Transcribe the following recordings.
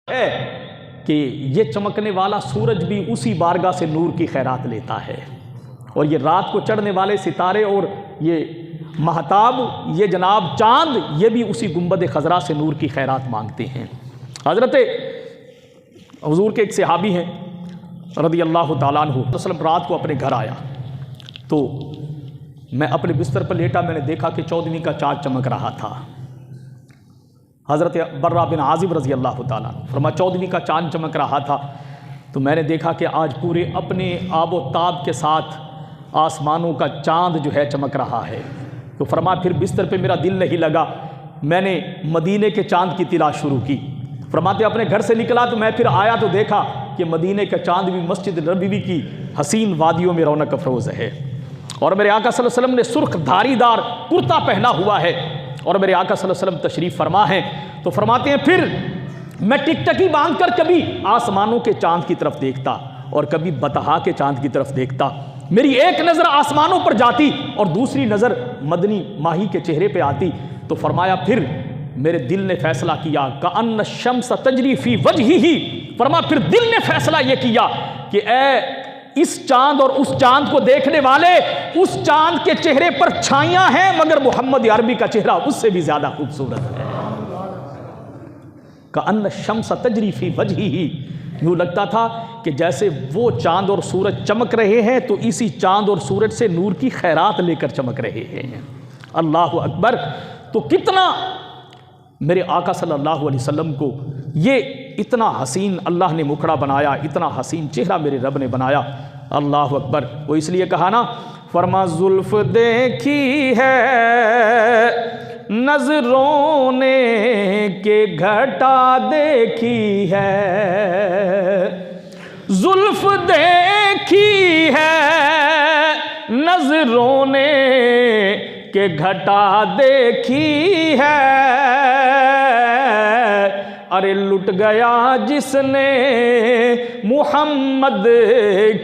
ہے کہ یہ چمکنے والا سورج بھی اسی بارگاہ سے نور کی خیرات لیتا ہے، اور یہ رات کو چڑھنے والے ستارے اور یہ مہتاب، یہ جناب چاند، یہ بھی اسی گنبد خضرا سے نور کی خیرات مانگتے ہیں۔ حضرت حضور کے ایک صحابی ہیں رضی اللہ تعالیٰ عنہ، وسلم رات کو اپنے گھر آیا تو میں اپنے بستر پر لیٹا، میں نے دیکھا کہ 14ویں کا چاند چمک رہا تھا۔ حضرت برہ بن عازب رضی اللہ تعالیٰ عنہ فرمایا 14ویں کا چاند چمک رہا تھا تو میں نے دیکھا کہ آج پورے اپنے آب و تاب کے ساتھ آسمانوں کا چاند جو ہے چمک رہا ہے۔ تو فرمایا پھر بستر پہ میرا دل نہیں لگا، میں نے مدینے کے چاند کی تلاش شروع کی۔ فرماتے اپنے گھر سے نکلا تو میں پھر آیا تو دیکھا کہ مدینے کا چاند بھی مسجد نبوی کی حسین وادیوں میں رونق افروز ہے، اور میرے آقا صلی اللہ علیہ وسلم نے سرخ دھاری دار کرتا پہنا ہوا ہے، اور میرے آقا صلی اللہ علیہ وسلم تشریف فرما ہیں۔ تو فرماتے ہیں پھر میں ٹک ٹکی باندھ کر کبھی آسمانوں کے چاند کی طرف دیکھتا اور کبھی بطحا کے چاند کی طرف دیکھتا، میری ایک نظر آسمانوں پر جاتی اور دوسری نظر مدنی ماہی کے چہرے پہ آتی۔ تو فرمایا پھر میرے دل نے فیصلہ کیا کأن الشمس تجری فی وجہہ، فرمایا پھر دل نے فیصلہ یہ کیا کہ اے اس چاند اور اس چاند کو دیکھنے والے، اس چاند کے چہرے پر چھائیاں ہیں مگر محمد عربی کا چہرہ اس سے بھی زیادہ خوبصورت ہے۔ کأن الشمس تجری فی وجہہ، یوں لگتا تھا کہ جیسے وہ چاند اور سورج چمک رہے ہیں تو اسی چاند اور سورج سے نور کی خیرات لے کر چمک رہے ہیں۔ اللہ اکبر! تو کتنا میرے آقا صلی اللہ علیہ وسلم کو یہ اتنا حسین اللہ نے مکھڑا بنایا، اتنا حسین چہرہ میرے رب نے بنایا۔ اللہ اکبر! وہ اس لیے کہا نا، فرما زلف دیکھی ہے نظروں نے کہ گھٹا دیکھی ہے، زلف دیکھی ہے نظروں نے کہ گھٹا دیکھی ہے، ارے لٹ گیا جس نے محمد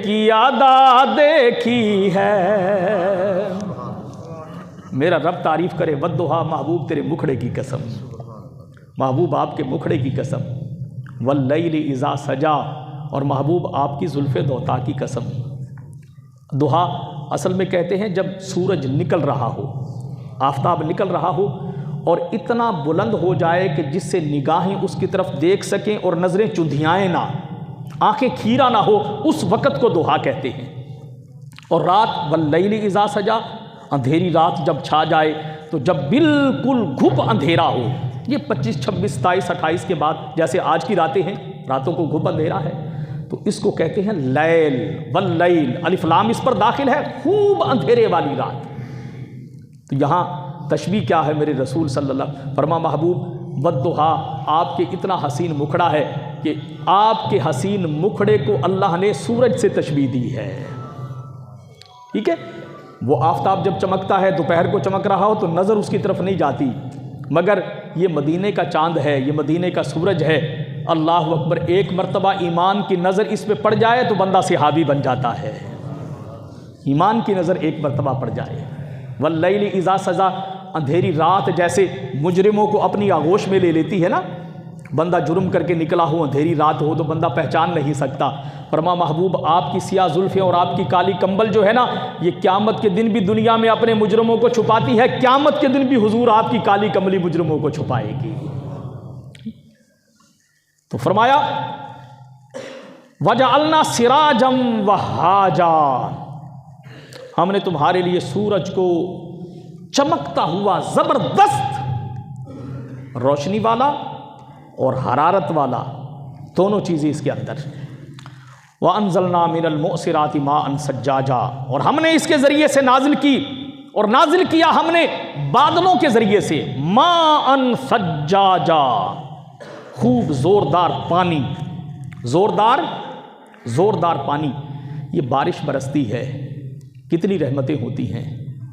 کی ادا دیکھی ہے۔ میرا رب تعریف کرے ودھا، محبوب تیرے مکھڑے کی قسم، محبوب آپ کے مکھڑے کی قسم، واللیل اذا سجا، اور محبوب آپ کی زلف دوتا کی قسم۔ دہا اصل میں کہتے ہیں جب سورج نکل رہا ہو، آفتاب نکل رہا ہو اور اتنا بلند ہو جائے کہ جس سے نگاہیں اس کی طرف دیکھ سکیں اور نظریں چندھیائیں نہ، آنکھیں کھیرا نہ ہو، اس وقت کو دہا کہتے ہیں۔ اور رات واللیل اذا سجا، اندھیری رات جب چھا جائے تو جب بالکل گھپ اندھیرا ہو، یہ 25، 26، 27، 28 کے بعد جیسے آج کی راتیں ہیں، راتوں کو گھپ اندھیرا ہے تو اس کو کہتے ہیں لیل، واللیل، الف لام اس پر داخل ہے، خوب اندھیرے والی رات۔ تو یہاں تشبیہ کیا ہے میرے رسول صلی اللہ علیہ وسلم؟ فرما محبوب ودھا، آپ کے اتنا حسین مکھڑا ہے کہ آپ کے حسین مکھڑے کو اللہ نے سورج سے تشبیہ دی ہے۔ ٹھیک ہے، وہ آفتاب جب چمکتا ہے دوپہر کو چمک رہا ہو تو نظر اس کی طرف نہیں جاتی، مگر یہ مدینے کا چاند ہے، یہ مدینے کا سورج ہے۔ اللہ اکبر! ایک مرتبہ ایمان کی نظر اس پہ پڑ جائے تو بندہ صحابی بن جاتا ہے، ایمان کی نظر ایک مرتبہ پڑ جائے۔ واللیل اذا سجا، اندھیری رات جیسے مجرموں کو اپنی آغوش میں لے لیتی ہے نا، بندہ جرم کر کے نکلا ہو، اندھیری رات ہو تو بندہ پہچان نہیں سکتا۔ فرما محبوب آپ کی سیاہ زلفیں اور آپ کی کالی کمبل جو ہے نا، یہ قیامت کے دن بھی دنیا میں اپنے مجرموں کو چھپاتی ہے، قیامت کے دن بھی حضور آپ کی کالی کملی مجرموں کو چھپائے گی۔ تو فرمایا وَجَعَلْنَا سِرَاجًا وَهَّاجًا، ہم نے تمہارے لیے سورج کو چمکتا ہوا زبردست روشنی والا اور حرارت والا، دونوں چیزیں اس کے اندر۔ وَأَنزَلْنَا مِنَ الْمُعْصِرَاتِ مَاءً ثَجَّاجًا، اور ہم نے اس کے ذریعے سے نازل کی، اور نازل کیا ہم نے بادلوں کے ذریعے سے مَاءً ثَجَّاجًا، خوب زوردار پانی، زوردار پانی۔ یہ بارش برستی ہے، کتنی رحمتیں ہوتی ہیں۔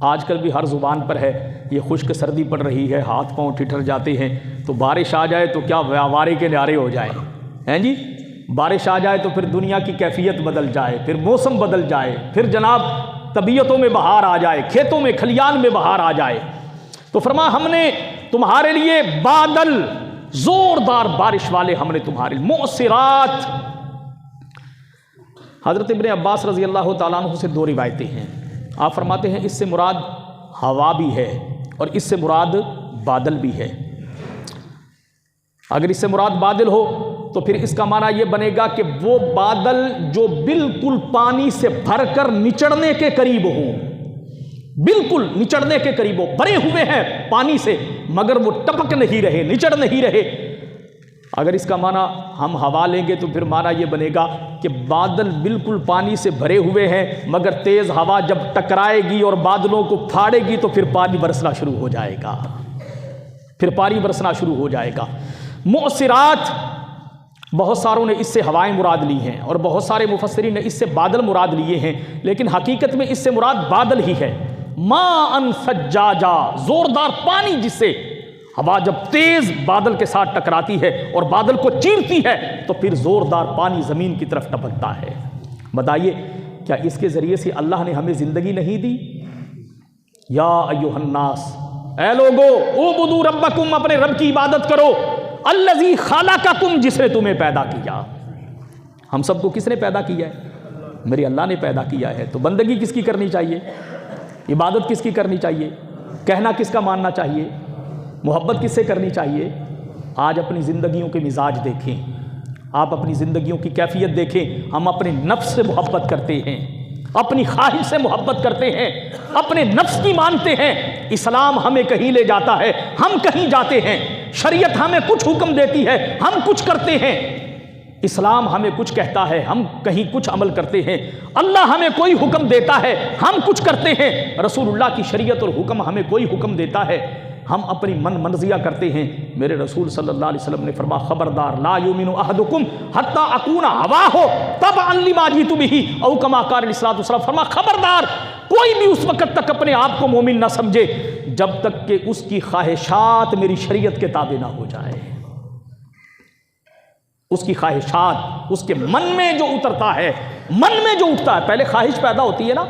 آج کل بھی ہر زبان پر ہے، یہ خشک سردی پڑ رہی ہے، ہاتھ پاؤں ٹھٹر جاتے ہیں، تو بارش آ جائے تو کیا وارے کے نعرے ہو جائیں، ہیں جی؟ بارش آ جائے تو پھر دنیا کی کیفیت بدل جائے، پھر موسم بدل جائے، پھر جناب طبیعتوں میں بہار آ جائے، کھیتوں میں کھلیان میں بہار آ جائے۔ تو فرما ہم نے تمہارے لیے بادل زوردار بارش والے ہم نے تمہارے مؤثرات۔ حضرت ابن عباس رضی اللہ تعالیٰ عنہ سے دو روایتیں ہیں۔ آپ فرماتے ہیں اس سے مراد ہوا بھی ہے اور اس سے مراد بادل بھی ہے۔ اگر اس سے مراد بادل ہو تو پھر اس کا معنی یہ بنے گا کہ وہ بادل جو بالکل پانی سے بھر کر نچڑنے کے قریب ہوں، بالکل نچڑنے کے قریب ہو، بھرے ہوئے ہیں پانی سے مگر وہ ٹپک نہیں رہے، نچڑ نہیں رہے۔ اگر اس کا معنی ہم ہوا لیں گے تو پھر معنی یہ بنے گا کہ بادل بالکل پانی سے بھرے ہوئے ہیں مگر تیز ہوا جب ٹکرائے گی اور بادلوں کو پھاڑے گی تو پھر پانی برسنا شروع ہو جائے گا، پھر پانی برسنا شروع ہو جائے گا۔ مؤثرات، بہت ساروں نے اس سے ہوائیں مراد لی ہیں اور بہت سارے مفسرین نے اس سے بادل مراد لیے ہیں، لیکن حقیقت میں اس سے مراد بادل ہی ہے۔ ماء ثجاجا، زوردار پانی جس سے ہوا جب تیز بادل کے ساتھ ٹکراتی ہے اور بادل کو چیرتی ہے تو پھر زوردار پانی زمین کی طرف ٹپکتا ہے۔ بتائیے کیا اس کے ذریعے سے اللہ نے ہمیں زندگی نہیں دی؟ یا ایھا الناس، اے لوگو، اعبدوا ربکم، اپنے رب کی عبادت کرو، الذی خلقکم، جس نے تمہیں پیدا کیا۔ ہم سب کو کس نے پیدا کیا ہے؟ میرے اللہ نے پیدا کیا ہے۔ تو بندگی کس کی کرنی چاہیے؟ عبادت کس کی کرنی چاہیے؟ کہنا کس کا ماننا چاہیے؟ محبت کس سے کرنی چاہیے؟ آج اپنی زندگیوں کے مزاج دیکھیں، آپ اپنی زندگیوں کی کیفیت دیکھیں۔ ہم اپنے نفس سے محبت کرتے ہیں، اپنی خواہش سے محبت کرتے ہیں، اپنے نفس کی مانتے ہیں۔ اسلام ہمیں کہیں لے جاتا ہے، ہم کہیں جاتے ہیں۔ شریعت ہمیں کچھ حکم دیتی ہے، ہم کچھ کرتے ہیں۔ اسلام ہمیں کچھ کہتا ہے، ہم کہیں کچھ عمل کرتے ہیں۔ اللہ ہمیں کوئی حکم دیتا ہے، ہم کچھ کرتے ہیں۔ رسول اللہ کی شریعت اور حکم ہمیں کوئی حکم دیتا ہے، ہم اپنی من مرضیاں کرتے ہیں۔ میرے رسول صلی اللہ علیہ وسلم نے فرمایا خبردار، لا یؤمن احدکم حتی اکون ہواہ تبعا لما جئت بہ، او کما قال علیہ الصلوۃ والسلام، فرمایا خبردار کوئی بھی اس وقت تک اپنے آپ کو مومن نہ سمجھے جب تک کہ اس کی خواہشات میری شریعت کے تابع نہ ہو جائے۔ اس کی خواہشات، اس کے من میں جو اترتا ہے، من میں جو اٹھتا ہے، پہلے خواہش پیدا ہوتی ہے نا،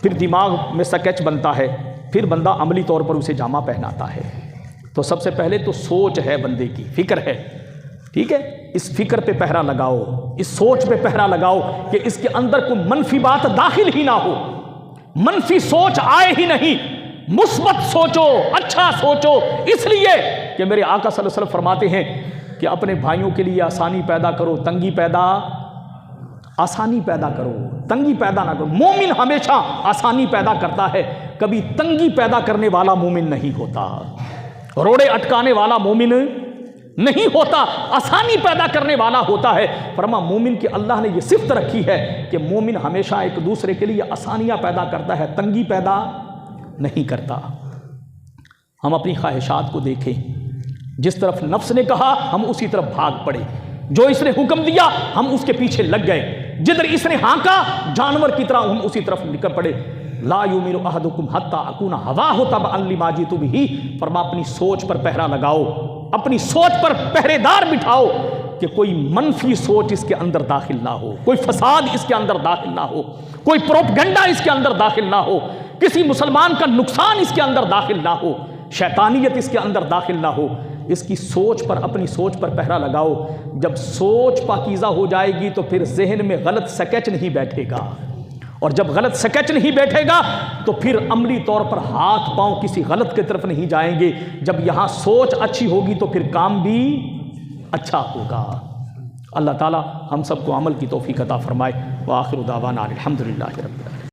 پھر دماغ میں سکیچ بنتا ہے، پھر بندہ عملی طور پر اسے جامہ پہناتا ہے۔ تو سب سے پہلے تو سوچ ہے، بندے کی فکر ہے، ٹھیک ہے؟ اس فکر پہ پہرا لگاؤ، اس سوچ پہ پہرا لگاؤ کہ اس کے اندر کوئی منفی بات داخل ہی نہ ہو، منفی سوچ آئے ہی نہیں، مثبت سوچو، اچھا سوچو، اس لیے کہ میرے آقا صلی اللہ علیہ وسلم فرماتے ہیں کہ اپنے بھائیوں کے لیے آسانی پیدا کرو، آسانی پیدا کرو، تنگی پیدا نہ کرو۔ مومن ہمیشہ آسانی پیدا کرتا ہے، کبھی تنگی پیدا کرنے والا مومن نہیں ہوتا، روڑے اٹکانے والا مومن نہیں ہوتا، آسانی پیدا کرنے والا ہوتا ہے۔ فرما مومن کی اللہ نے یہ صفت رکھی ہے کہ مومن ہمیشہ ایک دوسرے کے لیے آسانیاں پیدا کرتا ہے، تنگی پیدا نہیں کرتا۔ ہم اپنی خواہشات کو دیکھیں، جس طرف نفس نے کہا ہم اسی طرف بھاگ پڑے، جو اس نے حکم دیا ہم اس کے پیچھے لگ گئے، جدھر اس نے ہانکا جانور کی طرح ہم اسی طرف نکل پڑے۔ لا یؤمن احدکم حتی اکون ہواہ تبعا لما جئت بہ، فرما اپنی سوچ پر پہرا لگاؤ، اپنی سوچ پر پہرے دار بٹھاؤ کہ کوئی منفی سوچ اس کے اندر داخل نہ ہو، کوئی فساد اس کے اندر داخل نہ ہو، کوئی پروپگنڈا اس کے اندر داخل نہ ہو، کسی مسلمان کا نقصان اس کے اندر داخل نہ ہو، شیطانیت اس کے اندر داخل نہ ہو۔ اس کی سوچ پر، اپنی سوچ پر پہرا لگاؤ۔ جب سوچ پاکیزہ ہو جائے گی تو پھر ذہن میں غلط سکیچ نہیں بیٹھے گا، اور جب غلط سکیچ نہیں بیٹھے گا تو پھر عملی طور پر ہاتھ پاؤں کسی غلط کی طرف نہیں جائیں گے۔ جب یہاں سوچ اچھی ہوگی تو پھر کام بھی اچھا ہوگا۔ اللہ تعالی ہم سب کو عمل کی توفیق عطا فرمائے۔ وآخر دعوانا الحمدللہ رب العالمین۔